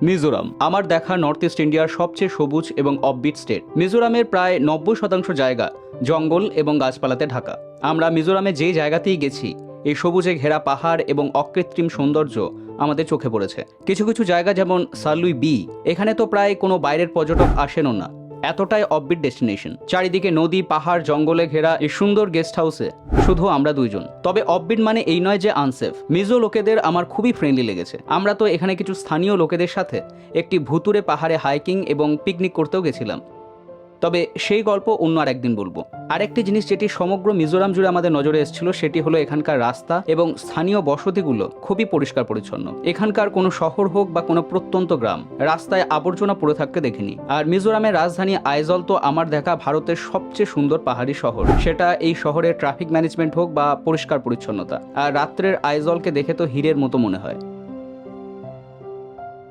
মিজোরাম আমার দেখা north east ইন্ডিয়ার সবচেয়ে সবুজ এবং অফবিট স্টেট। মিজোরামের প্রায় 90% জায়গা জঙ্গল এবং গাছপালাতে ঢাকা। আমরা মিজোরামে যে জায়গাতেই গেছি এই সবুজে ঘেরা পাহাড় এবং অকৃত্রিম সৌন্দর্য আমাদের চোখে পড়েছে। কিছু কিছু জায়গা যেমন সালুই বি, এখানে তো প্রায় কোনো বাইরের পর্যটক আসেনও না, এতটাই অফবিট ডেস্টিনেশন। চারিদিকে নদী, পাহাড়, জঙ্গলে ঘেরা এই সুন্দর গেস্ট হাউসে শুধু আমরা দুইজন। তবে অফবিট মানে এই নয় যে আনসেফ। মিজো লোকেদের আমার খুবই ফ্রেন্ডলি লেগেছে। আমরা তো এখানে কিছু স্থানীয় লোকেদের সাথে একটি ভুতুরে পাহাড়ে হাইকিং এবং পিকনিক করতেও গেছিলাম, তবে সেই গল্প অন্য আর একদিন বলবো। আরেকটি জিনিস যেটি সমগ্র মিজোরাম জুড়ে আমাদের নজরে এসেছিল সেটি হলো এখানকার রাস্তা এবং স্থানীয় বসতিগুলো খুবই পরিষ্কার পরিচ্ছন্ন। এখানকার কোনো শহর হোক বা কোনো প্রত্যন্ত গ্রাম, রাস্তায় আবর্জনা পড়ে থাকতে দেখিনি। আর মিজোরামের রাজধানী আইজল তো আমার দেখা ভারতের সবচেয়ে সুন্দর পাহাড়ি শহর, সেটা এই শহরের ট্রাফিক ম্যানেজমেন্ট হোক বা পরিষ্কার পরিচ্ছন্নতা। আর রাত্রের আইজলকে দেখে তো হীরের মতো মনে হয়।